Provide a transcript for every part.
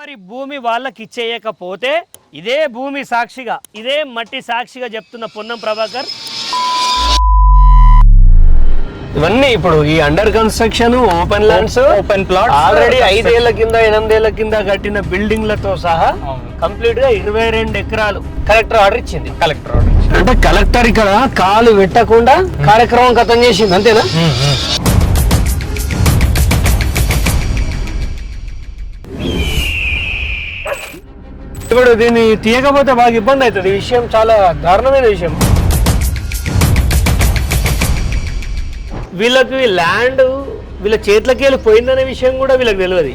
ఎవరి భూమి వాళ్ళకి ఇచ్చేయకపోతే ఇదే భూమి సాక్షిగా, ఇదే మట్టి సాక్షిగా చెప్తున్న పొన్నం ప్రభాకర్, ఇవన్నీ ఇప్పుడు ఈ under construction open lands, open plot already 5 ఏళ్ల కింద 8 ఏళ్ల కింద కట్టిన బిల్డింగ్లతో సహా కంప్లీట్ గా 22 ఎకరాలు కలెక్టర్ ఆర్డర్ ఇచ్చింది. కలెక్టర్ ఆర్డర్ అంటే కలెక్టర్ ఇక్కడ కాలు పెట్టకుండా కార్యక్రమం ఖతం చేసింది, అంతేనా? ఇప్పుడు దీన్ని తీయకపోతే బాగా ఇబ్బంది అవుతుంది. ఈ విషయం చాలా దారుణమైన విషయం. వీళ్ళకి ల్యాండ్ వీళ్ళ చేతులకి వెళ్ళి పోయిందనే విషయం కూడా వీళ్ళకి తెలియదు.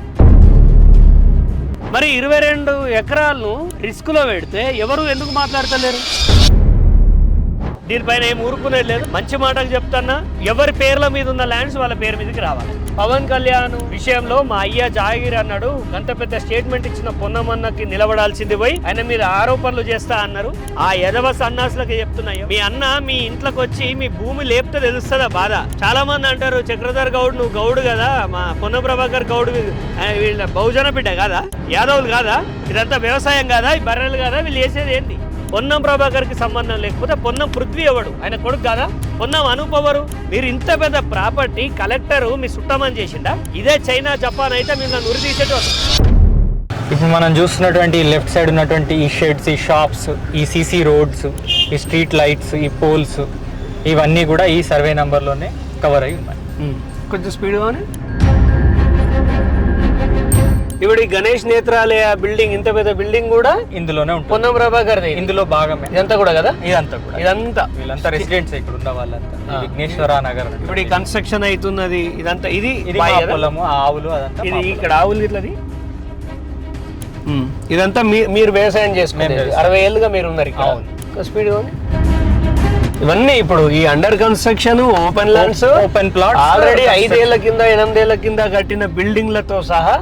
మరి 22 ఎకరాలను రిస్క్ లో పెడితే ఎవరు ఎందుకు మాట్లాడతలేరు? దీనిపైన ఏం ఊరుకునేది లేదు. మంచి మాటలు చెప్తున్నా, ఎవరి పేర్ల మీద ఉన్న ల్యాండ్స్ వాళ్ళ పేరు మీదకి రావాలి. పవన్ కళ్యాణ్ విషయంలో మా అయ్య జాగీర్ అన్నాడు, అంత పెద్ద స్టేట్మెంట్ ఇచ్చిన పొన్నమన్నకి నిలబడాల్సింది పోయి ఆయన మీద ఆరోపణలు చేస్తా అన్నారు. ఆ యదవ సన్నాసులకి చెప్తున్నాయో, మీ అన్న మీ ఇంట్లోకి వచ్చి మీ భూమి లేపితే తెలుస్తుందా బాధ? చాలా మంది అంటారు, చక్రధర్ గౌడ్ నువ్వు గౌడు కదా, మా పొన్న ప్రభాకర్ గౌడ్ వీళ్ళ బహుజన బిడ్డ కాదా, యాదవులు కాదా, ఇదంతా వ్యవసాయం కాదా, ఈ బర్రెలు కాదా, వీళ్ళు చేసేది ఏంటి? పొన్నం ప్రభాకర్ కి సంబంధం లేకపోతే పొన్నం పృథ్వీ ఎవడు? ఆయన కొడుకు కాదా? పొన్నం అనూప్ ఎవరు? మీరు ఇంత పెద్ద ప్రాపర్టీ కలెక్టర్ మీ సుట్టమని చేసిందా? ఇదే చైనా జపాన్ అయితే మీరు నన్ను ఉరి తీసేటోళ్ళు. ఇప్పుడు మనం చూస్తున్నటువంటి లెఫ్ట్ సైడ్ ఉన్నటువంటి ఈ షెడ్స్, ఈ షాప్స్, ఈ సీసీ రోడ్స్, ఈ స్ట్రీట్ లైట్స్, ఈ పోల్స్, ఇవన్నీ కూడా ఈ సర్వే నంబర్లోనే కవర్ అయి ఉన్నాయి. కొంచెం స్పీడ్ గానే. ఇప్పుడు ఈ గణేష్ నేత్రాలయ బిల్డింగ్, ఇంత పెద్ద బిల్డింగ్ కూడా ఇందులోనే ఉంటుంది. పొన్నం ప్రభాకర్ ఇందులో భాగమే ఇదంతా కూడా కదా? ఇదంతా కూడా, ఇదంతా వీళ్ళంతా రెసిడెంట్స్ ఇక్కడ ఉన్న వాళ్ళంతా. విఘ్నేశ్వర నగర్ ఇప్పుడు ఈ కన్స్ట్రక్షన్ అవుతున్నది ఇదంతా. ఇది పొలము, ఆవులు, అదంతా ఇది ఇక్కడ ఆవులు ఇట్లది. ఇదంతా మీరు వ్యవసాయం చేసుకునేది. 60 ఏళ్ళుగా మీరు ఉన్నారు ఇక్కడ. స్పీడ్ ఇవన్నీ ఇప్పుడు ఈ under construction open lands, open plot already 5 ఏళ్ల కింద 8 ఏళ్ల కింద కట్టిన బిల్డింగ్లతో సహా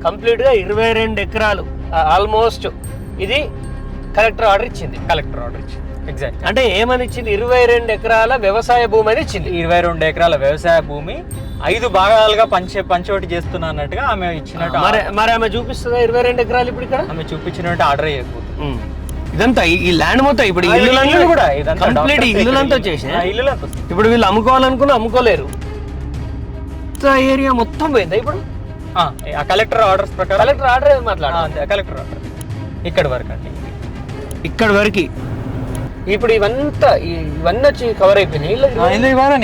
కంప్లీట్ గా 22 ఎకరాలు ఆల్మోస్ట్. ఇది కలెక్టర్ ఆర్డర్ ఇచ్చింది. కలెక్టర్ ఆర్డర్ ఇచ్చింది. ఎగ్జాక్ట్. అంటే ఏమని ఇచ్చింది? 22 ఎకరాల వ్యవసాయ భూమి అని ఇచ్చింది. 22 ఎకరాల వ్యవసాయ భూమి 5 భాగాలుగా పంచోటి చేస్తున్నా అన్నట్టుగా ఆమె ఇచ్చినట్టు. మరి ఆమె చూపిస్తుందా 22 ఎకరాలు? ఇప్పుడు ఇక్కడ ఆమె చూపించినట్టు ఆర్డర్ చేయకపోతుంది. ఇదంతా ఈ ల్యాండ్ మొత్తం ఇప్పుడు ఇల్లులంతా కూడా కంప్లీట్ ఇల్లులంతా వచ్చేసి ఇప్పుడు వీళ్ళు అమ్ముకోవాలనుకున్నా అమ్ముకోలేరు. ఏరియా మొత్తం పోయిందా ఇప్పుడు? కలెక్టర్ ఆర్డర్స్ ప్రకారం. కలెక్టర్ ఆర్డర్ మాట్లాడాలి. కలెక్టర్ ఆర్డర్ ఇక్కడ వరకు అండి, ఇక్కడ వరకు. ఇప్పుడు ఇవన్నీ వచ్చి కవర్ అయిపోయినాయి.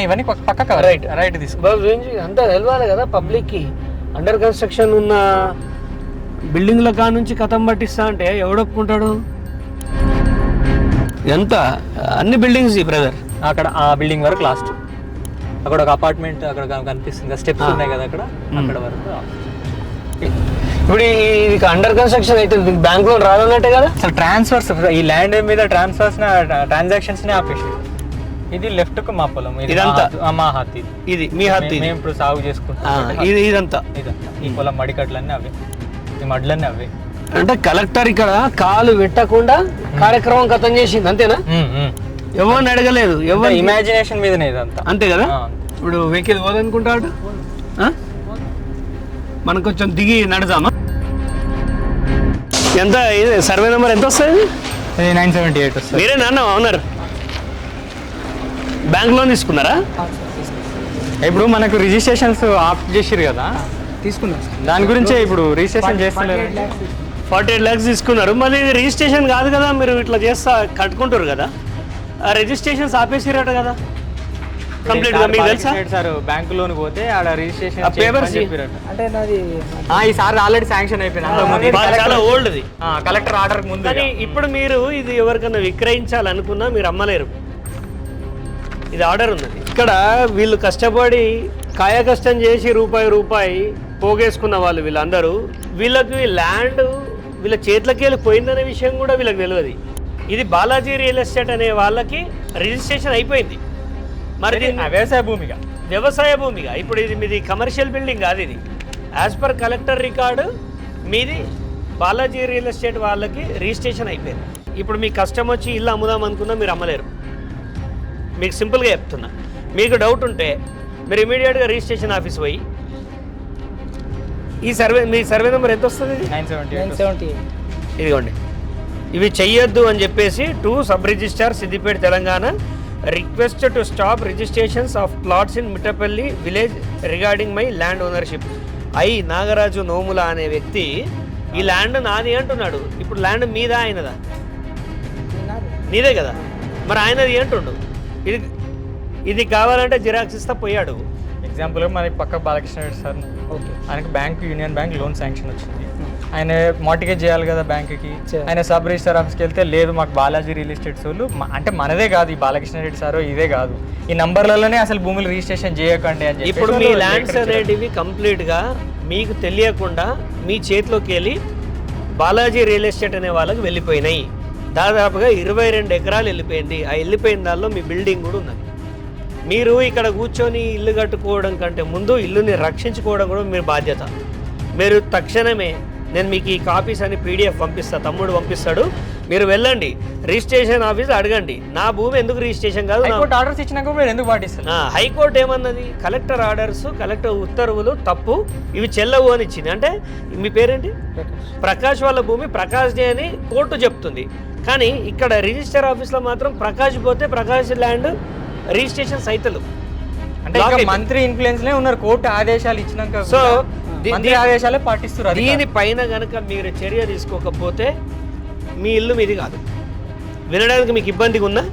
ఇవన్నీ పక్క కవర్. రైట్ తీసుకో. అంతా తెలవాలి కదా పబ్లిక్ కి. అండర్ కన్స్ట్రక్షన్ ఉన్న బిల్డింగ్ల కా నుంచి కథం పట్టిస్తా అంటే ఎవడొప్పుకుంటాడు? ఎంత అన్ని బిల్డింగ్స్ బ్రదర్. అక్కడ ఆ బిల్డింగ్ వరకు లాస్ట్. అక్కడ ఒక అపార్ట్మెంట్ అక్కడ కనిపిస్తుంది, స్టెప్స్ ఉన్నాయి కదా అక్కడ వరకు. ఇప్పుడు ఇది అండర్ కన్స్ట్రక్షన్ అయితే బ్యాంక్ లోన్ రాదన్నట్టే కదా. అసలు ట్రాన్స్ఫర్స్, ఈ ల్యాండ్ మీద ట్రాన్సాక్షన్స్ నే ఆపేసి. ఇది లెఫ్ట్ కు మా పొలం, ఇదంతా మా హత్తి. ఇది మీ హత్తి. మేము ఇప్పుడు సాగు చేసుకుంటాం. ఇదంతా ఈ పొలం మడికట్లన్నీ అవే, ఈ మడ్లన్నీ అవే. అంటే కలెక్టర్ ఇక్కడ కాలు పెట్టకుండా కార్యక్రమం ఖతం చేసింది, అంతేనా? ఎవరిని అడగలేదు, ఎవరు ఇమాజినేషన్ మీదనే ఇదంతా, అంతే కదా. ఇప్పుడు వెహికల్ పోదనుకుంటాడు, మనం కొంచెం దిగి నడదామా? ఎంత సర్వే నెంబర్ ఎంత వస్తుంది? 978 వస్తుంది. మీరే నాన్న ఓనర్? బ్యాంక్ లోన్ తీసుకున్నారా? ఇప్పుడు మనకు రిజిస్ట్రేషన్స్ ఆఫ్ చేసిరు కదా, తీసుకున్నాం. దాని గురించే ఇప్పుడు రిజిస్ట్రేషన్ చేస్తున్నారు. 48 lakhs తీసుకున్నారు. మళ్ళీ ఇది రిజిస్ట్రేషన్ కాదు కదా, మీరు ఇట్లా చేస్తా కట్టుకుంటారు కదా. ఆ రిజిస్ట్రేషన్స్ ఆపేసిరట కదా కంప్లీట్ గా. మీకు తెలుసా సార్, బ్యాంక్ లోన్ పోతే ఆడ రిజిస్ట్రేషన్ పేపర్స్ అంటే నాది ఈసారి ఆల్రెడీ శాంక్షన్ అయిపోయింది. చాలా ఓల్డ్ ది, కలెక్టర్ ఆర్డర్ ముందు. కానీ ఇప్పుడు మీరు ఇది ఎవరికన్నా విక్రయించాలనుకున్నా మీరు అమ్మలేరు. ఇది ఆర్డర్ ఉన్నది. ఇక్కడ వీళ్ళు కష్టపడి కాయ కష్టం చేసి రూపాయి పోగేసుకున్న వాళ్ళు వీళ్ళందరూ, వీళ్ళకి ల్యాండ్ వీళ్ళ చేతులకి వెళ్ళి పోయిందనే విషయం కూడా వీళ్ళకి తెలియదు. ఇది బాలాజీ రియల్ ఎస్టేట్ అనే వాళ్ళకి రిజిస్ట్రేషన్ అయిపోయింది. మరి వ్యవసాయ భూమిగా ఇప్పుడు ఇది మీది కమర్షియల్ బిల్డింగ్ కాదు. ఇది యాజ్ పర్ కలెక్టర్ రికార్డు మీది బాలాజీ రియల్ ఎస్టేట్ వాళ్ళకి రిజిస్ట్రేషన్ అయిపోయింది. ఇప్పుడు మీ కష్టం వచ్చి ఇల్లు అమ్ముదాం అనుకున్నా మీరు అమ్మలేరు. మీకు సింపుల్గా చెప్తున్నా. మీకు డౌట్ ఉంటే మీరు ఇమీడియట్గా రిజిస్ట్రేషన్ ఆఫీస్ పోయి ఈ సర్వే మీ సర్వే నెంబర్ ఎంత వస్తుంది? 978. ఇదిగోండి, ఇవి చెయ్యొద్దు అని చెప్పేసి to sub registrar Siddipet Telangana request to stop registrations of plots in Mittapalli village regarding my land ownership. Nagaraju Nomula అనే వ్యక్తి ఈ ల్యాండ్ నాది అంటున్నాడు. ఇప్పుడు ల్యాండ్ మీద ఆయనదా? నీదే కదా, మరి ఆయనది అంటుండు. ఇది కావాలంటే జిరాక్స్ ఇస్తా పోయాడు. ఎగ్జాంపుల్ మన పక్క బాలకృష్ణ రెడ్డి సార్, ఆయనకి bank union bank loan sanction వచ్చింది. ఆయన మార్టిగేజ్ చేయాలి కదా బ్యాంక్కి. ఆయన సబ్ రిజిస్టర్ ఆఫీస్కి వెళ్తే లేదు మాకు బాలాజీ రియల్ ఎస్టేట్స్ వాళ్ళు, అంటే మనదే కాదు ఈ బాలకృష్ణ రెడ్డి సార్ ఇదే కాదు, ఈ నంబర్లలోనే అసలు భూములు రిజిస్ట్రేషన్ చేయకండి అని చెప్పి. ఇప్పుడు మీ ల్యాండ్స్ అనేటివి కంప్లీట్గా మీకు తెలియకుండా మీ చేతిలోకి వెళ్ళి బాలాజీ రియల్ ఎస్టేట్ అనే వాళ్ళకి వెళ్ళిపోయినాయి. దాదాపుగా 22 ఎకరాలు వెళ్ళిపోయింది. ఆ వెళ్ళిపోయిన దానిలో మీ బిల్డింగ్ కూడా ఉన్నది. మీరు ఇక్కడ కూర్చొని ఇల్లు కట్టుకోవడం కంటే ముందు ఇల్లుని రక్షించుకోవడం కూడా మీ బాధ్యత. మీరు తక్షణమే నేను మీకు ఈ కాపీస్ అని పీడిఎఫ్ పంపిస్తా, తమ్ముడు పంపిస్తాడు, మీరు వెళ్ళండి రిజిస్ట్రేషన్ ఆఫీస్ అడగండి నా భూమి ఎందుకు రిజిస్ట్రేషన్ కాదు. ఆర్డర్స్ ఇచ్చినాక మీరు ఎందుకు పాటిస్తారు? హైకోర్టు ఏమన్నది? కలెక్టర్ ఆర్డర్స్, కలెక్టర్ ఉత్తర్వులు తప్పు, ఇవి చెల్లవు అని ఇచ్చింది. అంటే మీ పేరేంటి? ప్రకాష్ వాళ్ళ భూమి ప్రకాష్ డే అని కోర్టు చెప్తుంది. కానీ ఇక్కడ రిజిస్టర్ ఆఫీస్లో మాత్రం ప్రకాష్ పోతే ప్రకాష్ ల్యాండ్ రిజిస్ట్రేషన్ సైతలు. అంటే మంత్రి ఇన్ఫ్లుయెన్స్ లే ఉన్నారు, కోర్టు ఆదేశాలు ఇచ్చినాక సో మంత్రి ఆదేశాలే పాటిస్తున్నారు. దీనిపైన కనుక మీరు చర్య తీసుకోకపోతే మీ ఇల్లు మీది కాదు. వినడానికి మీకు ఇబ్బందిగా ఉన్నా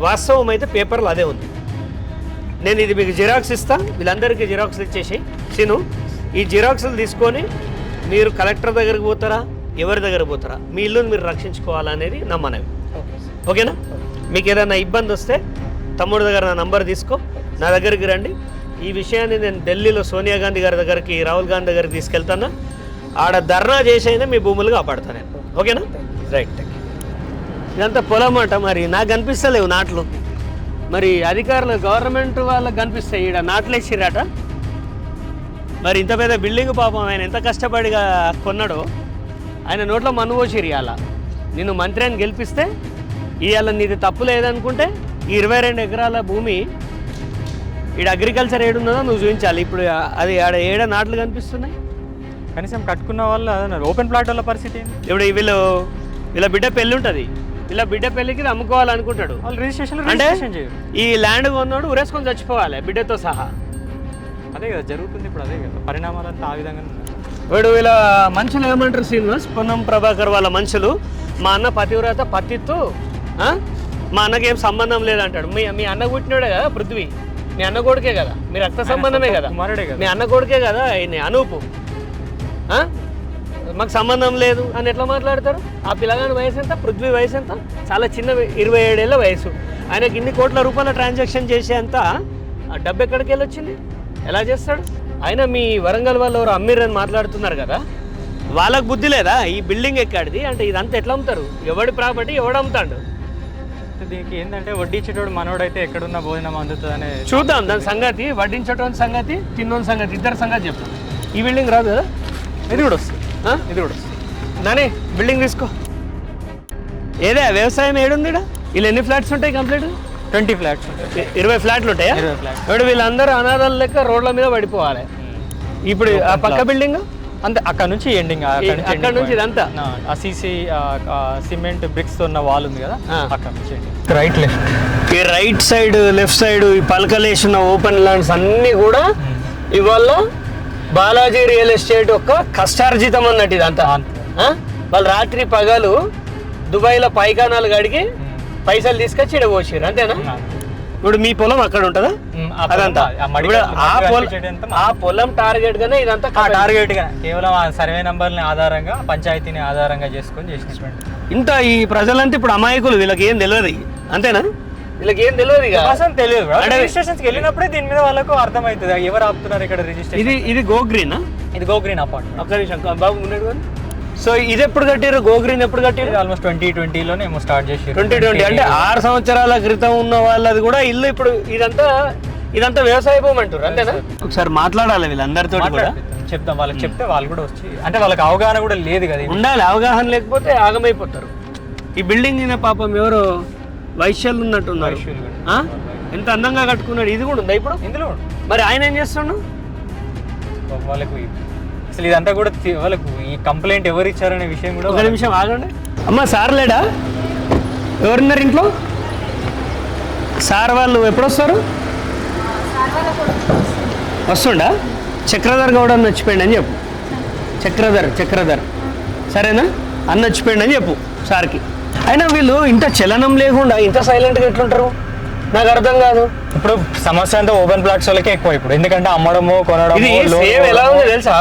వాస్తవం అయితే పేపర్లు అదే ఉంది. నేను ఇది మీకు జిరాక్స్ ఇస్తా, వీళ్ళందరికీ జిరాక్స్లు ఇచ్చేసి సీను ఈ జిరాక్స్లు తీసుకొని మీరు కలెక్టర్ దగ్గరికి పోతారా, ఎవరి దగ్గర పోతారా, మీ ఇల్లుని మీరు రక్షించుకోవాలనేది నా మనవి. ఓకేనా? మీకు ఏదైనా ఇబ్బంది వస్తే తమ్ముడు దగ్గర నా నంబర్ తీసుకో, నా దగ్గరికి రండి. ఈ విషయాన్ని నేను ఢిల్లీలో సోనియా గాంధీ గారి దగ్గరికి, రాహుల్ గాంధీ దగ్గరికి తీసుకెళ్తాను. ఆడ ధర్నా చేసి అయినా మీ భూములు కాపాడుతాను నేను. ఓకేనా? రైట్. ఇదంతా పొలం అంట, మరి నాకు కనిపిస్తలేవు నాట్లు. మరి అధికారులు గవర్నమెంట్ వాళ్ళకి కనిపిస్తాయి, ఈడ నాట్లు వేసిరాట. మరి ఇంత పెద్ద బిల్డింగ్ పాపం ఆయన ఎంత కష్టపడిగా కొన్నాడో, ఆయన నోట్లో మన్ను పోసిరు. ఇవాళ నిన్ను మంత్రి అని గెలిపిస్తే ఇవాళ నీది తప్పు లేదనుకుంటే ఈ 22 ఎకరాల భూమి ఈడ అగ్రికల్చర్ ఏడున్నదో నువ్వు చూపించాలి. ఇప్పుడు అది ఆడ ఏడ నాట్లు కనిపిస్తున్నాయి. కనీసం కట్టుకున్న వాళ్ళు అదన్నారు. ఓపెన్ ప్లాట్ వాళ్ళ పరిస్థితి ఏంటి? ఇప్పుడు వీళ్ళ బిడ్డ పెళ్ళి ఉంటుంది, వీళ్ళ బిడ్డ పెళ్ళికి ఇది అమ్ముకోవాలనుకుంటాడు. వాళ్ళు రిజిస్ట్రేషన్ అంటే ఈ ల్యాండ్ కొన్నాడు ఉరేసుకొని చచ్చిపోవాలి బిడ్డతో సహా. అదే కదా జరుగుతుంది ఇప్పుడు, అదే కదా పరిణామాలంతా ఆ విధంగా. వీడు వీళ్ళ మనుషులు ఏమంటారు శ్రీనివాస్, పొన్నం ప్రభాకర్ వాళ్ళ మనుషులు, మా అన్న పతివ్రత పత్తిత్తు, మా అన్నకేం సంబంధం లేదంటాడు. మీ అన్న పుట్టినాడే కదా పృథ్వీ, మీ అన్న కొడుకే కదా, మీ రక్త సంబంధమే కదా, మీ అన్న కొడుకే కదా ఆయన అనూపు. మాకు సంబంధం లేదు అని ఎట్లా మాట్లాడతారు? ఆ పిల్లగాని వయసు ఎంత, పృథ్వీ వయసు ఎంత? చాలా చిన్న 27 ఏళ్ళ వయసు. ఆయనకి ఇన్ని కోట్ల రూపాయల ట్రాన్సాక్షన్ చేసేంత డబ్బు ఎక్కడికి వెళ్ళి వచ్చింది? ఎలా చేస్తాడు? ఆయన మీ వరంగల్ వాళ్ళు ఎవరు అమ్మిరని మాట్లాడుతున్నారు కదా, వాళ్ళకు బుద్ధి లేదా? ఈ బిల్డింగ్ ఎక్కడిది అంటే ఇదంతా ఎట్లా అమ్ముతారు? ఎవడి ప్రాపర్టీ ఎవడు అమ్ముతాడు? దీనికి ఏంటంటే వడ్డించేటోడు మనోడైతే ఎక్కడున్న భోజనం అందుతుంది అనే చూద్దాం. దాని సంగతి, వడ్డించటోని సంగతి, తిన్నోని సంగతి, ఇద్దరు సంగతి చెప్తాం. ఈ బిల్డింగ్ రాదు కదా, ఇది కూడా వస్తుంది, ఇది కూడా వస్తుంది. నానే బిల్డింగ్ తీసుకో. ఏదే వ్యవసాయం ఏడుంది ఇక్కడ? వీళ్ళు ఎన్ని ఫ్లాట్స్ ఉంటాయి కంప్లీట్? 20 ఫ్లాట్స్ ఉంటాయి. 20 ఫ్లాట్లు ఉంటాయా? 20 ఫ్లాట్స్. ఇప్పుడు వీళ్ళందరూ అనాథాల లెక్క రోడ్ల మీద పడిపోవాలి. ఇప్పుడు ఆ పక్క బిల్డింగ్ అంతే, అక్కడ నుంచి ఎండింగ్, అక్కడ నుంచి ఇదంతా సీసీ సిమెంట్ బ్రిక్స్ ఉన్న వాల్ ఉంది కదా, అక్కడ నుంచి రైట్ లెఫ్ట్. ఈ రైట్ సైడ్ లెఫ్ట్ సైడ్ ఈ పలకలేసిన ఓపెన్ ల్యాండ్స్ అన్నీ కూడా ఇవాళ బాలాజీ రియల్ ఎస్టేట్ యొక్క కష్టార్జితం అన్నట్టు ఇదంతా. వాళ్ళు రాత్రి పగలు దుబాయ్లో పైకానాలు కడిగి పైసలు తీసుకొచ్చి ఇక్కడ పోసారు, అంతేనా? ఇప్పుడు మీ పొలం అక్కడ ఉంటుందా? అదంతా ఆ పొలం టార్గెట్ గానే ఇదంతా టార్గెట్ గా కేవలం ఆ సర్వే నంబర్ని ఆధారంగా, పంచాయతీని ఆధారంగా చేసుకొని చేసినటువంటి. ఇంత ఈ ప్రజలంతా ఇప్పుడు అమాయకులు, వీళ్ళకి ఏం తెలియదు, అంతేనా? వీళ్ళకి ఏం తెలియదు, తెలియదు. రిజిస్ట్రేషన్స్కి వెళ్ళినప్పుడే దీని మీద వాళ్ళకు అర్థమవుతుంది ఎవరు ఆపుతున్నారు ఇక్కడ రిజిస్ట్రేషన్. ఇది గో గ్రీనా? ఇది గో గ్రీన్ అపార్ట్మెంట్. ఒక్క నిమిషం బాబు ఉన్నాడు కానీ. సో ఇది ఎప్పుడు కట్టారు? గో గ్రీన్ ఎప్పుడు కట్టారు? ఆల్మోస్ట్ 2020లోనే ఏమో స్టార్ట్ చేసి. 2020 అంటే 6 సంవత్సరాల క్రితం ఉన్న వాళ్ళది కూడా ఇల్లు. ఇప్పుడు ఇదంతా వ్యవసాయ భూమి అంటారు, అంతేనా? ఒకసారి మాట్లాడాలి వీళ్ళందరితో కూడా, చెప్తాం. వాళ్ళకి చెప్తే వాళ్ళు కూడా వచ్చి, అంటే వాళ్ళకి అవగాహన కూడా లేదు కదా, ఉండాలి. అవగాహన లేకపోతే ఆగమైపోతారు. ఈ బిల్డింగ్ పాపం ఎవరో వైశ్యాలు ఉన్నట్టున్నారు, ఎంత అందంగా కట్టుకున్నాడు. ఇది కూడా ఉందా ఇప్పుడు ఇందులో? మరి ఆయన ఏం చేస్తున్నాడు? వాళ్ళకు అసలు ఇదంతా కూడా వాళ్ళకు ఈ కంప్లైంట్ ఎవరు ఇచ్చారనే విషయం కూడా ఒక నిమిషం ఆగండి. అమ్మ సార్ లేడా? ఎవరున్నారు ఇంట్లో? సార్ వాళ్ళు ఎప్పుడు వస్తారు? వస్తుండా? చక్రధర్ గౌడ్ అన్న వచ్చిపోయింది అని చెప్పు. చక్రధర్ సరేనా? అన్న వచ్చిపోయింది అని చెప్పు సార్కి. అయినా వీళ్ళు ఇంత చలనం లేకుండా ఇంత సైలెంట్గా ఎట్లుంటారు నాకు అర్థం కాదు. ఇప్పుడు సమస్య అంతా ఓపెన్ ప్లాట్స్ వాళ్ళకే ఎక్కువ ఇప్పుడు, ఎందుకంటే అమ్మడము కొనడము. ఇది సేమ్ ఎలా ఉంది తెలుసా?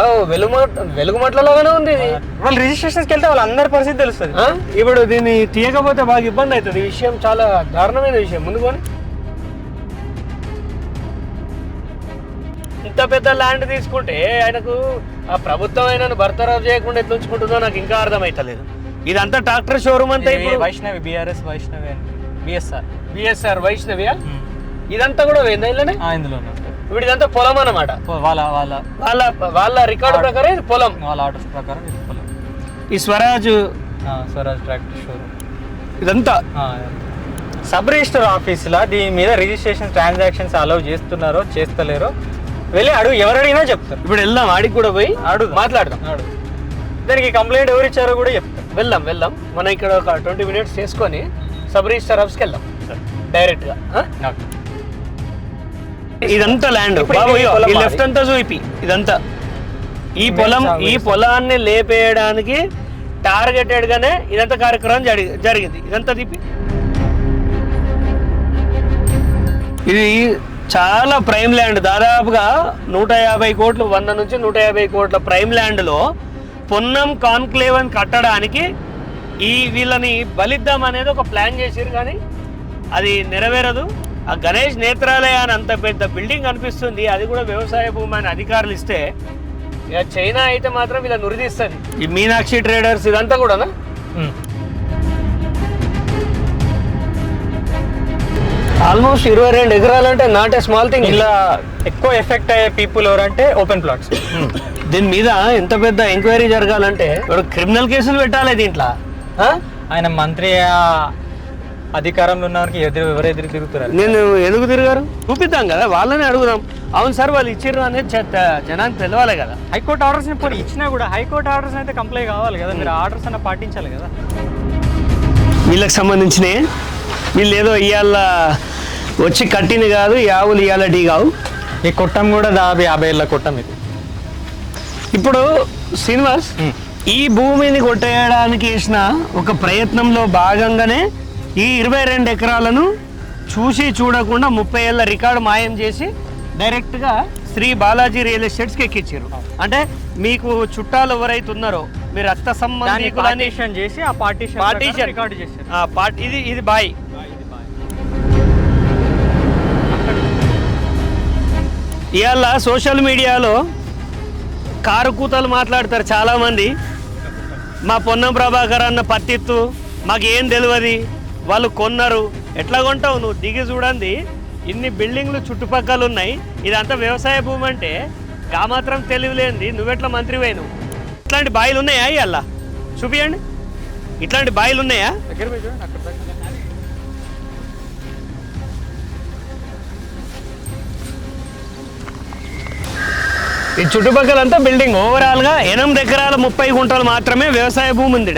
వెలుగుమట్లలాగానే ఉంది ఇది. వాళ్ళు రిజిస్ట్రేషన్స్కి వెళ్తే వాళ్ళందరి పరిస్థితి తెలుస్తుంది. ఇప్పుడు దీన్ని తీయకపోతే బాగా ఇబ్బంది అవుతుంది. ఈ విషయం చాలా దారుణమైన విషయం. ముందుకొని ఇంత పెద్ద ల్యాండ్ తీసుకుంటే ఆయనకు ఆ ప్రభుత్వం ఆయనను బర్తరఫ్ చేయకుండా ఎట్లా ఉంచుకుంటుందో నాకు ఇంకా అర్థమైతలేదు. ఇదంతా ట్రాక్టర్ షోరూమ్ అంతా ఇప్పుడు వైష్ణవి BRS వైష్ణవి బిఎస్ఆర్ వైష్ణవియా ఇదంతా కూడా ఇందులోనే. ఇప్పుడు ఇదంతా పొలం అన్నమాట. వాళ్ళ రికార్డు ప్రకారం ఇది పొలం. వాళ్ళ ఆర్డర్స్ ప్రకారం ఇది పొలం. ఈ స్వరాజ్ ట్రాక్టర్ షోరూమ్ ఇదంతా సబ్ రిజిస్టర్ ఆఫీసులో దీని మీద రిజిస్ట్రేషన్ ట్రాన్సాక్షన్స్ అలౌ చేస్తున్నారో చేస్తలేరో వెళ్ళి అడుగు, ఎవరు అడిగినా చెప్తారు. ఇప్పుడు వెళ్దాం, ఆడికి కూడా పోయి మాట్లాడదాం. దానికి కంప్లైంట్ ఎవరు ఇచ్చారో కూడా చెప్తారు. వెళ్దాం. మనం ఇక్కడ ఒక 20 minutes చేసుకొని సబ్ రిజిస్టర్ ఆఫీస్కి వెళ్దాం డైరెక్ట్గా. ఇదంతా ల్యాండ్ లెఫ్ట్ అంతా చూపి. ఇదంతా ఈ పొలాన్ని లేపేయడానికి టార్గెటెడ్ గానే ఇదంతా కార్యక్రమం జరిగింది. ఇదంతా తిప్పి ఇది చాలా ప్రైమ్ ల్యాండ్. దాదాపుగా 150 కోట్లు, 100 నుంచి 150 కోట్ల ప్రైమ్ ల్యాండ్లో పొన్నం కాన్క్లేవ్ అని కట్టడానికి వీళ్ళని బలిద్దాం అనేది ఒక ప్లాన్ చేసారు, కానీ అది నెరవేరదు. ఆ గణేష్ నేత్రాలయ అని అంత పెద్ద బిల్డింగ్ అనిపిస్తుంది, అది కూడా వ్యవసాయ భూమి అని అధికారులు ఇస్తే ఇక చైనా అయితే మాత్రం వీళ్ళ నురిదిస్తుంది. ఈ మీనాక్షి ట్రేడర్స్ ఇదంతా కూడానా ఆల్మోస్ట్ 22 ఎకరాలంటే నాట్ ఏ స్మాల్ థింగ్. ఇలా ఎక్కువ ఎఫెక్ట్ అయ్యే పీపుల్ ఎవరంటే ఓపెన్ ప్లాట్స్. దీని మీద ఎంత పెద్ద ఎంక్వైరీ జరగాలంటే క్రిమినల్ కేసులు పెట్టాలి దీంట్లో. ఆయన మంత్రి అధికారంలో ఉన్నవారికి ఎవరెదురు తిరుగుతారు. నేను ఎందుకు తిరిగారు చూపిద్దాం కదా, వాళ్ళని అడుగుదాం. అవును సార్ వాళ్ళు ఇచ్చిర్రు అనేది జనానికి తెలవాలి కదా. హైకోర్టు ఆర్డర్స్ ఇప్పుడు ఇచ్చినా కూడా హైకోర్టు ఆర్డర్స్ అయితే కంప్లై కావాలి కదా, మీరు ఆర్డర్స్ అన్న పాటించాలి కదా. వీళ్ళకి సంబంధించినవి వీళ్ళు ఏదో ఇవాళ వచ్చి కట్టింది కాదు, ఈ ఆవులు ఇవాళ టీ కావు. ఈ కొట్టం కూడా దాదాపు 50 ఏళ్ళ కొట్టం ఇది. ఇప్పుడు శ్రీనివాస్ ఈ భూమిని కొట్టేయడానికి చేసిన ఒక ప్రయత్నంలో భాగంగానే ఈ 22 ఎకరాలను చూసి చూడకుండా 30 ఏళ్ళ రికార్డు మాయం చేసి డైరెక్ట్గా శ్రీ బాలాజీ రియల్ ఎస్టేట్స్కి ఎక్కించారు. అంటే మీకు చుట్టాలు ఎవరైతే ఉన్నారో మీరు రక్త సంబంధికులని చేసి ఆ పార్టీషన్ రికార్డు చేశారు. ఇది బాయ్. ఇవాళ సోషల్ మీడియాలో కారు కూతలు మాట్లాడతారు చాలామంది. మా పొన్నం ప్రభాకర్ అన్న పత్తిత్తు మాకు ఏం తెలియదు, వాళ్ళు కొన్నారు. ఎట్లా కొంటావు నువ్వు? దిగి చూడండి, ఇన్ని బిల్డింగ్లు చుట్టుపక్కల ఉన్నాయి. ఇదంతా వ్యవసాయ భూమి అంటే గా మాత్రం తెలియలేంది. నువ్వెట్లా మంత్రి పోయినావు? ఇట్లాంటి బాయిలు ఉన్నాయా? ఇవాళ చూపియండి, ఇట్లాంటి బాయిలు ఉన్నాయా? ఈ చుట్టుపక్కలంతా బిల్డింగ్. ఓవరాల్గా 8 ఎకరాల 30 గుంటలు మాత్రమే వ్యవసాయ భూమి ఉంది.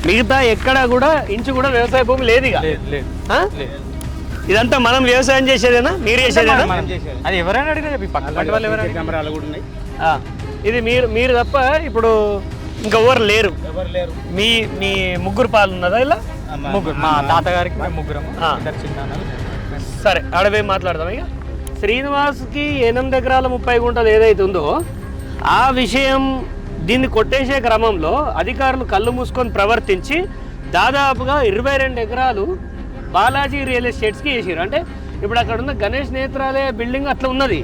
మిగతా ఎక్కడ కూడా ఇంచు కూడా వ్యవసాయ భూమి లేదు. ఇదంతా మనం వ్యవసాయం చేసేదేనా? మీరు చేసేదేనా? అది ఎవరైనా అడిగినా ఇది మీరు తప్ప ఇప్పుడు ఇంకెవరు లేరు. మీ ముగ్గురు పాలు ఉన్నదా ఇలా? ముగ్గురు. మా తాతగారికి ముగ్గురు. సరే ఆడవే మాట్లాడదాం. ఇక శ్రీనివాస్కి 8 ఎకరాల 30 గుంటలు ఏదైతే ఉందో ఆ విషయం దీన్ని కొట్టేసే క్రమంలో అధికారులు కళ్ళు మూసుకొని ప్రవర్తించి దాదాపుగా 22 ఎకరాలు బాలాజీ రియల్ ఎస్టేట్స్కి వేసారు. అంటే ఇప్పుడు అక్కడ ఉన్న గణేష్ నేత్రాలయ బిల్డింగ్ అట్లా ఉన్నది,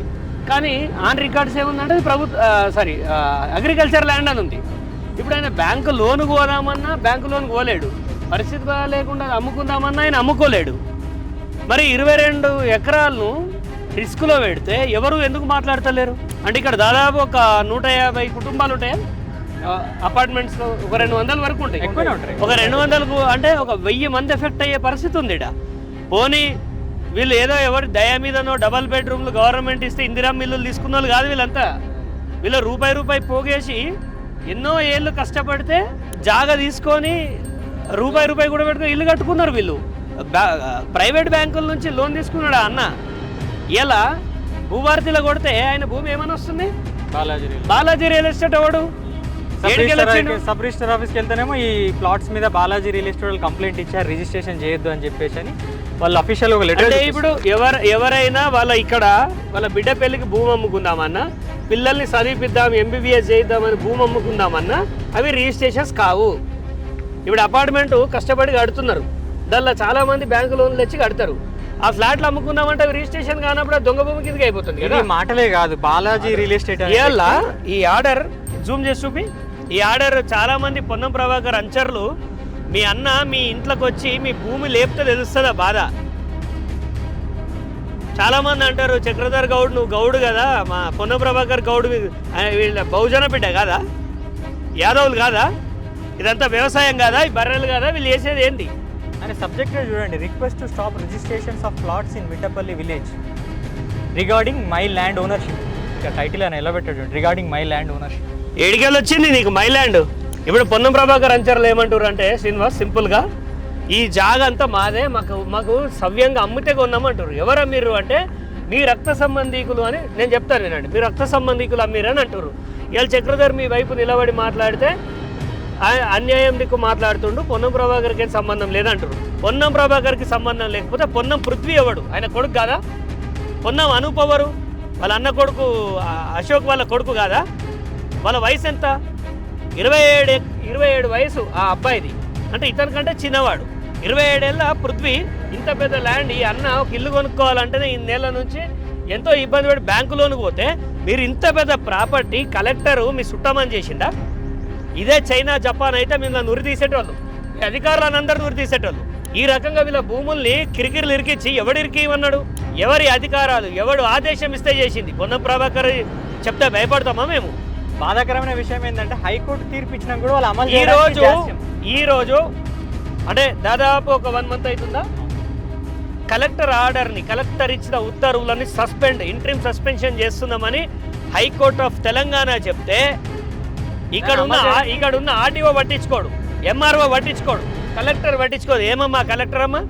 కానీ ఆన్ రికార్డ్స్ ఏముందంటే అగ్రికల్చర్ ల్యాండ్ అని ఉంది. ఇప్పుడు ఆయన బ్యాంకు లోను పోదామన్నా బ్యాంకు లోన్ పోలేడు, పరిస్థితి లేకుండా అమ్ముకుందామన్నా ఆయన అమ్ముకోలేడు. మరి 22 ఎకరాలను రిస్క్లో పెడితే ఎవరు ఎందుకు మాట్లాడతలేరు? అంటే ఇక్కడ దాదాపు ఒక 150 కుటుంబాలు ఉంటాయా అపార్ట్మెంట్స్లో? ఒక 200 వరకు ఉంటాయి. ఒక 200కు అంటే ఒక 1000 మంది ఎఫెక్ట్ అయ్యే పరిస్థితి ఉంది ఇక్కడ. పోనీ వీళ్ళు ఏదో ఎవరి దయ మీదనో డబల్ బెడ్రూమ్లు గవర్నమెంట్ ఇస్తే ఇందిరా మిల్లులు తీసుకున్న వాళ్ళు కాదు వీళ్ళంతా. వీళ్ళు రూపాయి పోగేసి ఎన్నో ఏళ్ళు కష్టపడితే జాగా తీసుకొని రూపాయి కూడా పెట్టుకొని ఇల్లు కట్టుకున్నారు. వీళ్ళు ప్రైవేట్ బ్యాంకుల నుంచి లోన్ తీసుకున్నాడు అన్న. ఇలా భూభారతిలో కొడితే ఆయన భూమి ఏమని వస్తుంది? బాలాజీ రియల్ ఎస్టేట్ ఎవడు? సబ్ రిజిస్టర్ ఆఫీస్కి వెళ్తేనేమో ఈ ప్లాట్స్ మీద బాలాజీ రియల్ ఎస్టేట్ వాళ్ళు కంప్లైంట్ ఇచ్చారు, రిజిస్ట్రేషన్ చేయొద్దు అని చెప్పేసి అని వాళ్ళు అఫీషియల్ ఒక లెటర్. అంటే ఇప్పుడు ఎవరైనా వాళ్ళ బిడ్డ పెళ్లికి భూమి అమ్ముకుందామన్నా, పిల్లల్ని చదివిపిద్దాం ఎంబీబీఎస్ చేద్దామని భూమి అమ్ముకుందామన్నా అవి రిజిస్ట్రేషన్స్ కావు. ఇప్పుడు అపార్ట్మెంట్ కష్టపడి కడుతున్నారు, దానిలో చాలా మంది బ్యాంకు లోన్లు తెచ్చి కడతారు. ఆ ఫ్లాట్లు అమ్ముకుందామంటే అవి రిజిస్ట్రేషన్ కానప్పుడు దొంగ భూమి కిందకి అయిపోతుంది కదా. మాటలే కాదు, బాలాజీ రియల్ ఎస్టేట్ ఈ ఆర్డర్ జూమ్ చేసి చూపి. ఈ ఆర్డర్ చాలా మంది పొన్నం ప్రభాకర్ అంచర్లు మీ అన్న మీ ఇంట్లోకి వచ్చి మీ భూమి లేపితే తెలుస్తుందా బాధ. చాలా మంది అంటారు చక్రధర్ గౌడ్ నువ్వు గౌడు కదా, మా పొన్నం ప్రభాకర్ గౌడ్ వీళ్ళ బహుజన బిడ్డ కాదా, యాదవులు కాదా, ఇదంతా వ్యవసాయం కాదా, ఈ బర్రెలు కాదా, వీళ్ళు చేసేది ఏంటి అనే సబ్జెక్ట్ చూడండి. Request to stop registrations of plots in Mittapalli village regarding my land ownership. ఇక టైటిల్ అని ఎలా పెట్టాడు, రిగార్డింగ్ మై ల్యాండ్ ఓనర్షిప్. ఏడికెళ్ళి వచ్చింది నీకు మై ల్యాండ్? ఇప్పుడు పొన్నం ప్రభాకర్ అంచర్లు ఏమంటారు అంటే, శ్రీనివాస్ సింపుల్గా ఈ జాగా అంతా మాదే, మాకు సవ్యంగా అమ్మితే కొన్నామంటారు. ఎవరు అమ్మిర్రు అంటే మీ రక్త సంబంధీకులు అని నేను చెప్తాను వినండి. మీ రక్త సంబంధీకులు అమ్మిరని అంటారు. ఇవాళ చక్రధర్ మీ వైపు నిలబడి మాట్లాడితే అన్యాయం దిక్కు మాట్లాడుతుండు, పొన్నం ప్రభాకర్కి ఏం సంబంధం లేదంటారు. పొన్నం ప్రభాకర్కి సంబంధం లేకపోతే పొన్నం పృథ్వీ ఎవడు? ఆయన కొడుకు కాదా? పొన్నం అనూప్ ఎవరు? వాళ్ళ అన్న కొడుకు అశోక్ వాళ్ళ కొడుకు కాదా? వాళ్ళ వయసు ఎంత? 27 వయసు ఆ అబ్బాయిది. అంటే ఇతనికంటే చిన్నవాడు. 27 ఏళ్ళ పృథ్వీ ఇంత పెద్ద ల్యాండ్. ఈ అన్న ఒక ఇల్లు కొనుక్కోవాలంటేనే ఈ నెల నుంచి ఎంతో ఇబ్బంది పడి బ్యాంకు లోనికి పోతే మీరు ఇంత పెద్ద ప్రాపర్టీ కలెక్టరు మీ చుట్టమని చేసిందా? ఇదే చైనా జపాన్ అయితే మిమ్మల్ని నురి తీసేటోళ్ళు, ఈ అధికారులను అందరూ నురి తీసేటోళ్ళు. ఈ రకంగా వీళ్ళ భూముల్ని కిరికిరిలు ఇరికిచ్చి ఎవడు ఇరికివన్నాడు? ఎవరి అధికారాలు ఎవడు ఆదేశం ఇస్తే చేసింది? పొన్నం ప్రభాకర్ చెప్తే భయపడతామా మేము? బాధాకరమైన విషయం ఏంటంటే హైకోర్టు తీర్పు ఇచ్చినా కూడా వాళ్ళు అమలు ఈ రోజు అంటే దాదాపు ఒక 1 మంత్ అవుతుందా కలెక్టర్ ఆర్డర్ని, కలెక్టర్ ఇచ్చిన ఉత్తర్వులని ఇంట్రీమ్ సస్పెన్షన్ చేస్తున్నామని హైకోర్టు ఆఫ్ తెలంగాణ చెప్తే ఇక్కడున్న ఆర్టీఓ పట్టించుకోడు, ఎంఆర్ఓ పట్టించుకోడు, కలెక్టర్ పట్టించుకోదు. ఏమమ్మా కలెక్టర్ అమ్మా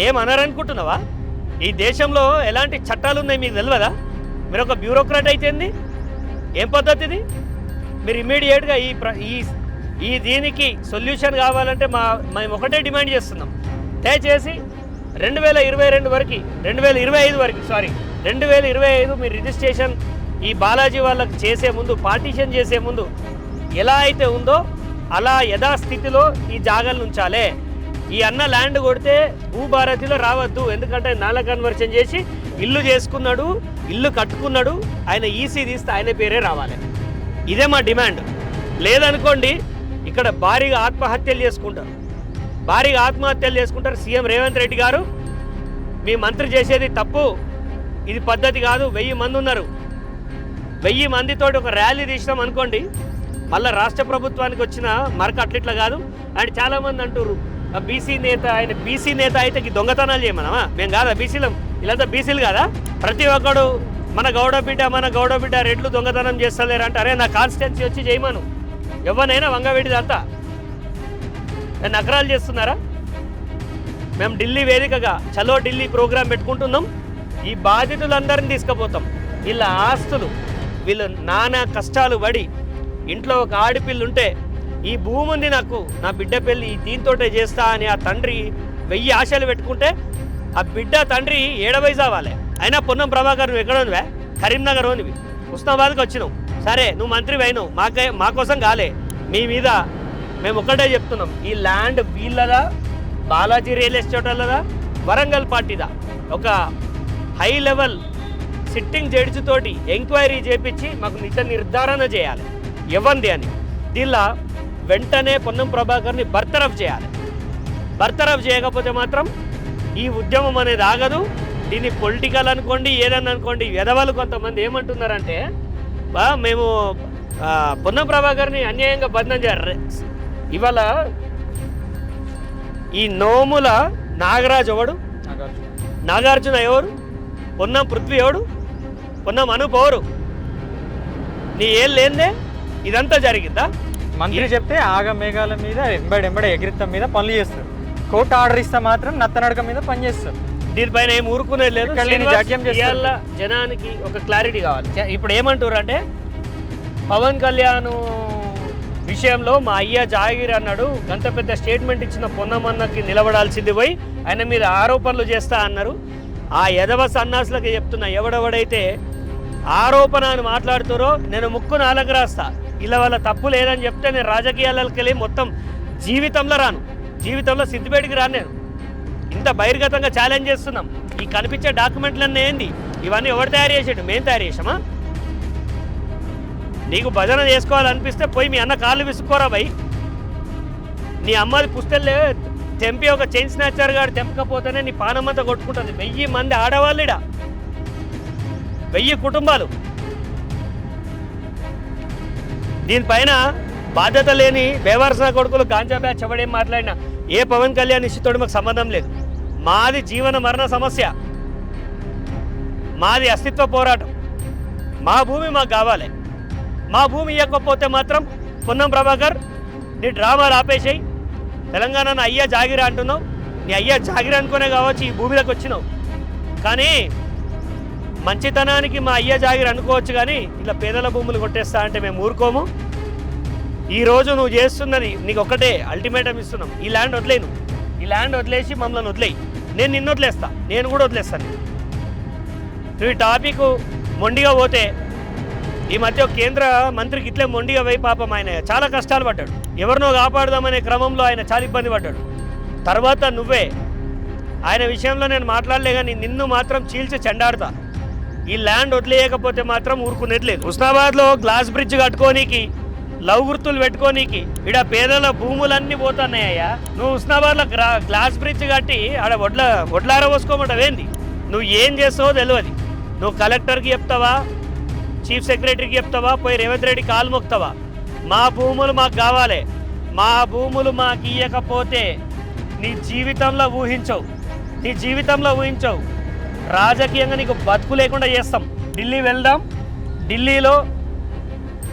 ఏమనరనుకుంటున్నావా? ఈ దేశంలో ఎలాంటి చట్టాలు ఉన్నాయి మీకు తెలియదా? మీరు ఒక బ్యూరోక్రాట్ అయితేంది? ఏం పద్ధతి ఇది? మీరు ఇమ్మీడియట్గా ఈ దీనికి సొల్యూషన్ కావాలంటే మేము ఒకటే డిమాండ్ చేస్తున్నాం. దయచేసి 2025 వరకు 2025 మీరు రిజిస్ట్రేషన్ ఈ బాలాజీ వాళ్ళకి చేసే ముందు, పార్టీషన్ చేసే ముందు ఎలా అయితే ఉందో అలా యథాస్థితిలో ఈ జాగాలు ఉంచాలే. ఈ అన్న ల్యాండ్ కొడితే భూభారతిలో రావద్దు. ఎందుకంటే నాల కన్వర్షన్ చేసి ఇల్లు చేసుకున్నాడు, ఇల్లు కట్టుకున్నాడు, ఆయన ఈసీ తీస్తే ఆయన పేరే రావాలి. ఇదే మా డిమాండ్. లేదనుకోండి ఇక్కడ భారీగా ఆత్మహత్యలు చేసుకుంటారు. సీఎం రేవంత్ రెడ్డి గారు మీ మంత్రి చేసేది తప్పు, ఇది పద్ధతి కాదు. 1000 మంది ఉన్నారు, 1000 మందితోటి ఒక ర్యాలీ తీసినాం అనుకోండి, మళ్ళీ రాష్ట్ర ప్రభుత్వానికి వచ్చిన మరక అట్లిట్లా కాదు. అండ్ చాలామంది అంటారు బీసీ నేత, ఆయన బీసీ నేత అయితే దొంగతనాలు చేయమన్నామా? మేము కాదా బీసీలం? వీళ్ళంతా బీసీలు కాదా? ప్రతి ఒక్కడు మన గౌడ బిడ్డ రెడ్లు దొంగతనం చేస్తలేరు అంటారే. నా కాన్స్టిట్యున్సీ వచ్చి చేయమను, ఎవరినైనా వంగబెట్టిదంతా నగరాలు చేస్తున్నారా? మేము ఢిల్లీ వేదికగా చలో ఢిల్లీ ప్రోగ్రాం పెట్టుకుంటున్నాం. ఈ బాధితులందరినీ తీసుకుపోతాం. వీళ్ళ ఆస్తులు, వీళ్ళు నానా కష్టాలు పడి ఇంట్లో ఒక ఆడపిల్లు ఉంటే ఈ భూమి ఉంది నాకు, నా బిడ్డ పెళ్ళి దీంతోటే చేస్తా అని ఆ తండ్రి 1000 ఆశలు పెట్టుకుంటే ఆ బిడ్డ తండ్రి ఏడవై చావాలి. అయినా పొన్నం ప్రభాకర్ నువ్వు ఎక్కడోనివే? కరీంనగర్ ఓనివి, ఉస్మానాబాద్కి వచ్చినావు. సరే నువ్వు మంత్రి అయినావు, మా కోసం కాలే. మీ మీద మేము ఒక్కటే చెప్తున్నాం, ఈ ల్యాండ్ వీళ్ళదా, బాలాజీ రియల్ ఎస్టేట్ వాళ్ళదా, వరంగల్ పార్టీదా? ఒక హై లెవెల్ సిట్టింగ్ జడ్జి తోటి ఎంక్వైరీ చేపించి మాకు నిజ నిర్ధారణ చేయాలి ఇవ్వండి అని. దీనిలో వెంటనే పొన్నం ప్రభాకర్ని బర్తరఫ్ చేయాలి. బర్తరఫ్ చేయకపోతే మాత్రం ఈ ఉద్యమం అనేది ఆగదు. దీన్ని పొలిటికల్ అనుకోండి, ఏదన్నా అనుకోండి. ఎదవాళ్ళు కొంతమంది ఏమంటున్నారంటే మేము పొన్నం ప్రభాకర్ని అన్యాయంగా బంధం చేయాలి. ఇవాళ ఈ నోముల నాగరాజు ఎవడు? నాగార్జున ఎవరు? పొన్నం పృథ్వీ ఎవడు? పొన్నం అనూప్ ఎవరు? నీ ఏం లేదే ఇదంతా జరిగిందా? మంత్రి చెప్తే ఆగ మేఘాల మీద ఎంబడి ఎగిరితం మీద పనులు చేస్తారు. కోర్టు ఆర్డర్ ఇస్తే మాత్రం నత్తనడక మీద పని చేస్తారు. దీనిపైన ఏం ఊరుకునేది లేదు. ఇవాళ జనానికి ఒక క్లారిటీ కావాలి. ఇప్పుడు ఏమంటారు అంటే పవన్ కళ్యాణ్ విషయంలో మా అయ్య జాగీర్ అన్నాడు, గంత పెద్ద స్టేట్మెంట్ ఇచ్చిన పొన్నమన్నకి నిలబడాల్సింది పోయి ఆయన మీద ఆరోపణలు చేస్తా అన్నారు. ఆ యదవ సన్నాసులకి చెప్తున్నా, ఎవడెవడైతే ఆరోపణ అని మాట్లాడుతారో నేను ముక్కు నాలుగు రాస్తా. ఇలా వాళ్ళ తప్పు లేదని చెప్తే నేను రాజకీయాలకి వెళ్ళి మొత్తం జీవితంలో రాను, జీవితంలో సిద్దిపేటకి రాను. నేను ఇంత బహిర్గతంగా ఛాలెంజ్ చేస్తున్నాం. ఈ కనిపించే డాక్యుమెంట్లన్నీ ఏంది? ఇవన్నీ ఎవరు తయారు చేసాడు? మేము తయారు చేసామా? నీకు భజన చేసుకోవాలనిపిస్తే పోయి మీ అన్న కాళ్ళు విసుక్కోరా భయ్. నీ అమ్మది పుస్తెల్లే తెంపి ఒక చైన్ స్నాచర్ గారు తెంపకపోతేనే నీ పానమంతా కొట్టుకుంటుంది. 1000 మంది ఆడవాళ్ళు ఇడ, 1000 కుటుంబాలు. దీనిపైన బాధ్యత లేని బేవర్సన కొడుకులు గాంజా బ్యాచ్ ఎవడేం మాట్లాడినా ఏ పవన్ కళ్యాణ్ ఇష్టతోడు మాకు సంబంధం లేదు. మాది జీవన మరణ సమస్య, మాది అస్తిత్వ పోరాటం. మా భూమి మాకు కావాలి. మా భూమి ఇవ్వకపోతే మాత్రం పొన్నం ప్రభాకర్ నీ డ్రామాలు ఆపేసాయి. తెలంగాణను అయ్యా జాగిరా అంటున్నావు. నీ అయ్యా జాగిరా అనుకునే కావచ్చు ఈ భూమిలోకి వచ్చినావు. కానీ మంచితనానికి మా అయ్యా జాగిర అనుకోవచ్చు, కానీ ఇలా పేదల భూములు కొట్టేస్తా అంటే మేము ఊరుకోము. ఈరోజు నువ్వు చేస్తున్నది నీకు ఒక్కటే అల్టిమేటం ఇస్తున్నాం. ఈ ల్యాండ్ వదిలేను, ఈ ల్యాండ్ వదిలేసి మమ్మల్ని వదిలేయి. నేను నిన్ను వదిలేస్తా, నేను కూడా వదిలేస్తాను. నువ్వు ఈ టాపిక్ మొండిగా పోతే ఈ మధ్య ఒక కేంద్ర మంత్రికి ఇట్లే మొండిగా పోయి పాపం ఆయన చాలా కష్టాలు పడ్డాడు. ఎవరినో కాపాడదామనే క్రమంలో ఆయన చాలా ఇబ్బంది పడ్డాడు. తర్వాత నువ్వే ఆయన విషయంలో నేను మాట్లాడలే, కానీ నిన్ను మాత్రం చీల్చి చెండాడుతా. ఈ ల్యాండ్ వదిలేయకపోతే మాత్రం ఊరుకునేది లేదు. హుస్నాబాద్లో గ్లాస్ బ్రిడ్జ్ కట్టుకోనీకి, లవ్ గుర్తులు పెట్టుకోనీకి ఈడ పేదల భూములన్నీ పోతున్నాయ్యా. నువ్వు హుస్నాబాద్లో గ్లాస్ బ్రిడ్జ్ కట్టి ఆడ వడ్లార పోసుకోమంటావేంది? నువ్వు ఏం చేస్తావో తెలియదు. నువ్వు కలెక్టర్కి చెప్తావా, చీఫ్ సెక్రటరీకి చెప్తావా, పోయి రేవంత్ రెడ్డి కాలు మొక్తావా? మా భూములు మాకు కావాలి, మా భూములు మాకు ఇవ్వకపోతే నీ జీవితంలో ఊహించవు, నీ జీవితంలో ఊహించవు. రాజకీయంగా నీకు బతుకు లేకుండా చేస్తాం. ఢిల్లీ వెళ్దాం. ఢిల్లీలో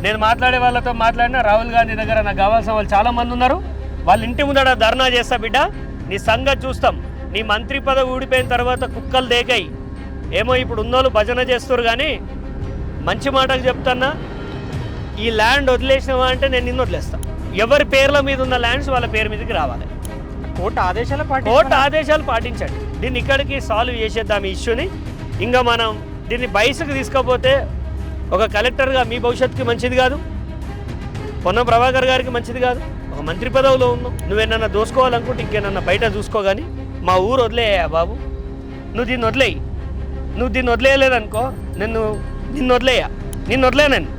నేను మాట్లాడే వాళ్ళతో మాట్లాడినా రాహుల్ గాంధీ దగ్గర నాకు కావాల్సిన వాళ్ళు చాలామంది ఉన్నారు. వాళ్ళ ఇంటి ముందర ధర్నా చేస్తా బిడ్డ. నీ సంగతి చూస్తాం. నీ మంత్రి పదవి ఊడిపోయిన తర్వాత కుక్కలు దేకాయి. ఏమో ఇప్పుడు ఉన్నోళ్ళు భజన చేస్తారు, కానీ మంచి మాటలు చెప్తున్నా. ఈ ల్యాండ్ వదిలేసినవా అంటే నేను నిన్ను వదిలేస్తాను. ఎవరి పేర్ల మీద ఉన్న ల్యాండ్స్ వాళ్ళ పేరు మీదకి రావాలి. కోర్టు ఆదేశాలు పాటించండి. దీన్ని ఇక్కడికి సాల్వ్ చేసేద్దాం ఈ ఇష్యూని. ఇంకా మనం దీన్ని బయసుకు తీసుకపోతే ఒక కలెక్టర్గా మీ భవిష్యత్తుకి మంచిది కాదు, పొన్నం ప్రభాకర్ గారికి మంచిది కాదు. ఒక మంత్రి పదవిలో ఉన్నావు. నువ్వేనన్నా దోసుకోవాలనుకుంటే ఇంకేనన్నా బయట చూసుకో, కానీ మా ఊరు వదిలేయా బాబు. నువ్వు దీన్ని వదిలేయి. నువ్వు దీన్ని వదిలేయలేదనుకో, నిన్ను వదిలేయను,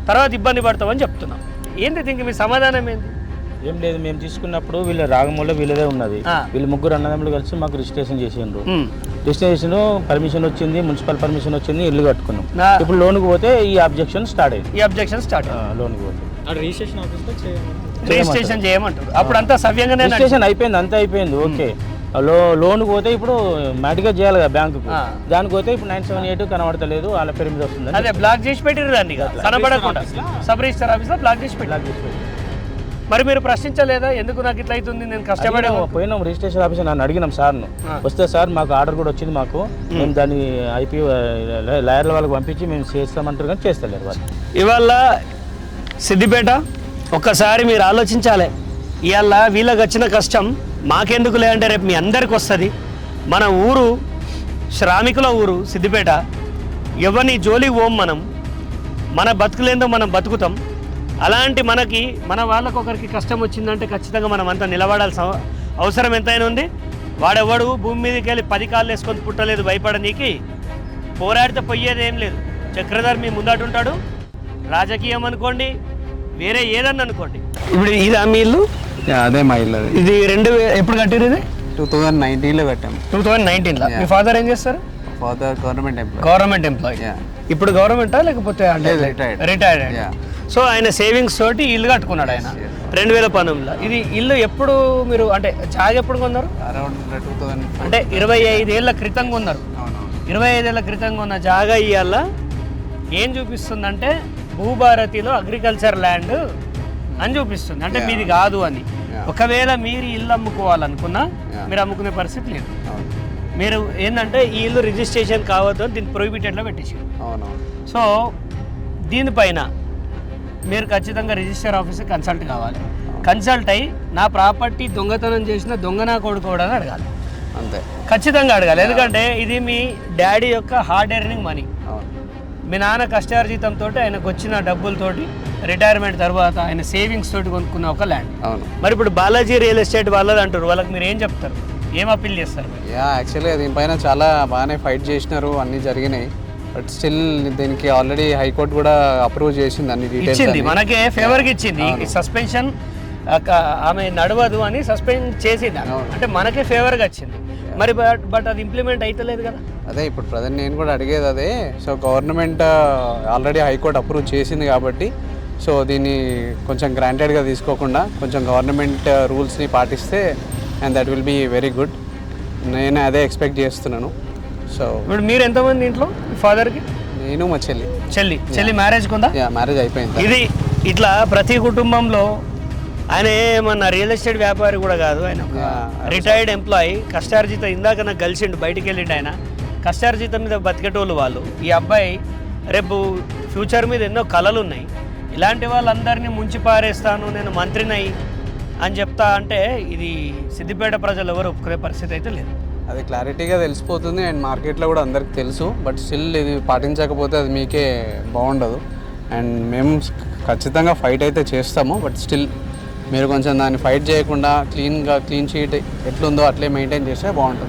తర్వాత ఇబ్బంది పడతావని చెప్తున్నా. ఏంటి దీనికి మీ సమాధానం ఏంటి? ఏం లేదు, మేము తీసుకున్నప్పుడు వీళ్ళ రాగంలో వీళ్ళదే ఉన్నది. వీళ్ళు ముగ్గురు అన్నదమ్ములు కలిసి మాకు రిజిస్ట్రేషన్ చేసిండ్రు. రిజిస్ట్రేషన్ పర్మిషన్ వచ్చింది, మున్సిపల్ పర్మిషన్ వచ్చింది, ఇల్లు కట్టుకున్నాం. ఇప్పుడు లోన్కి పోతే ఈ అబ్జెక్షన్ స్టార్ట్ అయింది. లోన్కి పోతే రిజిస్ట్రేషన్ చేయమంటారు. అప్పుడు అంతా సవ్యంగానే రిజిస్ట్రేషన్ అయిపోయింది, అంతా అయిపోయింది. ఓకే, లోన్ పోతే ఇప్పుడు మ్యాటిగా చేయాలి కదా బ్యాంకుకు. దానికి పోతే ఇప్పుడు 978 కనబడతలేదు, వాళ్ళ పేరు మీద వస్తుంది. అదే బ్లాక్ చేసి పెట్టిరు దాన్ని, కనబడకుండా సబ్ రిజిస్టర్ ఆఫీస్లో బ్లాక్ చేసి పెట్టి. మరి మీరు ప్రశ్నించలేదా? ఎందుకు నాకు ఇట్లా అవుతుంది, నేను కష్టపడే పోయినాం రిజిస్ట్రేషన్ ఆఫీస్, నన్ను అడిగినాం సార్ను. వస్తే సార్ మాకు ఆర్డర్ కూడా వచ్చింది, మాకు మేము దాన్ని ఐపీ లాయర్ల వాళ్ళకి పంపించి మేము చేస్తామంటారు, కానీ చేస్తలేరు వాళ్ళు. ఇవాళ సిద్దిపేట ఒక్కసారి మీరు ఆలోచించాలి. ఇవాళ వీళ్ళకి వచ్చిన కష్టం మాకెందుకు లేదంటే రేపు మీ అందరికి వస్తుంది. మన ఊరు శ్రామికుల ఊరు సిద్దిపేట. ఎవరిని జోలికి పోం మనం, మన బతుకులేందో మనం బతుకుతాం. అలాంటి మన వాళ్ళకు ఒకరికి కష్టం వచ్చిందంటే ఖచ్చితంగా మనం అంతా నిలబడాల్సిన అవసరం ఎంతైనా ఉంది. వాడెవడు భూమి మీదకి వెళ్ళి 10 కాళ్ళు వేసుకొని పుట్టలేదు భయపడనీకి. పోరాడితే పోయేది ఏం లేదు. చక్రధర్ మీ ముందట ఉంటాడు. రాజకీయం అనుకోండి, వేరే ఏదన్నా అనుకోండి. ఇప్పుడు ఇది మీ ఇల్లు? అదే మా ఇల్లు. ఇది ఎప్పుడు కట్టిరు? ఇది 2019లో కట్టాము. 2019లో. మీ ఫాదర్ ఏం చేస్తారు? Father government employee. ఇప్పుడు గవర్నమెంటా లేకపోతే రిటైర్డ్? సో ఆయన సేవింగ్స్ తోటి ఇల్లు కట్టుకున్నాడు ఆయన 2012లో. ఇది ఇల్లు ఎప్పుడు మీరు అంటే జాగ ఎప్పుడు కొన్నారు? అంటే 25 ఏళ్ళ క్రితం కొన్నారు. 25 ఏళ్ళ క్రితం కొన్న జాగా ఇవాళ ఏం చూపిస్తుందంటే భూభారతిలో అగ్రికల్చర్ ల్యాండ్ అని చూపిస్తుంది, అంటే మీది కాదు అని. ఒకవేళ మీరు ఇల్లు అమ్ముకోవాలనుకున్నా మీరు అమ్ముకునే పరిస్థితి లేదు. మీరు ఏంటంటే ఈ ఇల్లు రిజిస్ట్రేషన్ కావద్దు అని దీన్ని ప్రొహిబిటెడ్లో పెట్టేసారు. సో దీనిపైన మీరు ఖచ్చితంగా రిజిస్టర్ ఆఫీస్కి కన్సల్ట్ కావాలి. కన్సల్ట్ అయ్యి నా ప్రాపర్టీ దొంగతనం చేసిన దొంగ నా కొడుకోవడానికి అడగాలి. అంతే, ఖచ్చితంగా అడగాలి. ఎందుకంటే ఇది మీ డాడీ యొక్క హార్డ్ ఎర్నింగ్ మనీ. మీ నాన్న కష్టార్జితంతో ఆయనకు వచ్చిన డబ్బులతోటి రిటైర్మెంట్ తర్వాత ఆయన సేవింగ్స్ తోటి కొనుక్కున్న ఒక ల్యాండ్. మరి ఇప్పుడు బాలాజీ రియల్ ఎస్టేట్ వాళ్ళది అంటారు, వాళ్ళకి మీరు ఏం చెప్తారు, ఏం అప్పీల్ చేస్తారు? యాక్చువల్లీ దీనిపైన చాలా బాగానే ఫైట్ చేసినారు, అన్నీ జరిగినాయి. బట్ స్టిల్ దీనికి ఆల్రెడీ హైకోర్టు కూడా అప్రూవ్ చేసింది, అన్ని ఇచ్చింది, మనకే ఫేవర్గా ఇచ్చింది. సస్పెన్షన్ ఆమె నడవదు అని సస్పెండ్ చేసింది, అంటే మనకే ఫేవర్గా వచ్చింది. మరి బట్ అది ఇంప్లిమెంట్ అవుతలేదు కదా. అదే ఇప్పుడు ప్రజెంట్ నేను కూడా అడిగేది అదే. So government already high court approve చేసింది కాబట్టి సో దీన్ని కొంచెం గ్రాంటెడ్గా తీసుకోకుండా కొంచెం గవర్నమెంట్ రూల్స్ని పాటిస్తే and that will be very good. నేను అదే ఎక్స్పెక్ట్ చేస్తున్నాను. సో ఇప్పుడు మీరు ఎంతమంది ఇంట్లో? ఫాదర్కి? నేను మా చెల్లి మ్యారేజ్ కుందా? మ్యారేజ్ అయిపోయింది. ఇది ఇట్లా ప్రతి కుటుంబంలో ఆయన ఏమన్నా రియల్ ఎస్టేట్ వ్యాపారి కూడా కాదు, ఆయన రిటైర్డ్ ఎంప్లాయీ, కష్టార్జితం. ఇందాక నాకు కలిసిండు, బయటికి వెళ్ళిండు ఆయన. కష్టార్జితం మీద బతికేటోళ్ళు వాళ్ళు. ఈ అబ్బాయి రేపు ఫ్యూచర్ మీద ఎన్నో కళలు ఉన్నాయి. ఇలాంటి వాళ్ళందరినీ ముంచి పారేస్తాను, నేను మంత్రినై అని చెప్తా అంటే ఇది సిద్దిపేట ప్రజలు ఎవరు ఒప్పుకునే పరిస్థితి అయితే లేదు. అది క్లారిటీగా తెలిసిపోతుంది అండ్ మార్కెట్లో కూడా అందరికి తెలుసు. బట్ స్టిల్ ఇది పాటించకపోతే అది మీకే బాగుండదు. అండ్ మేము ఖచ్చితంగా ఫైట్ అయితే చేస్తాము. బట్ స్టిల్ మీరు కొంచెం దాన్ని ఫైట్ చేయకుండా క్లీన్ షీట్ ఎట్లుందో అట్లే మెయింటైన్ చేస్తే బాగుంటుంది.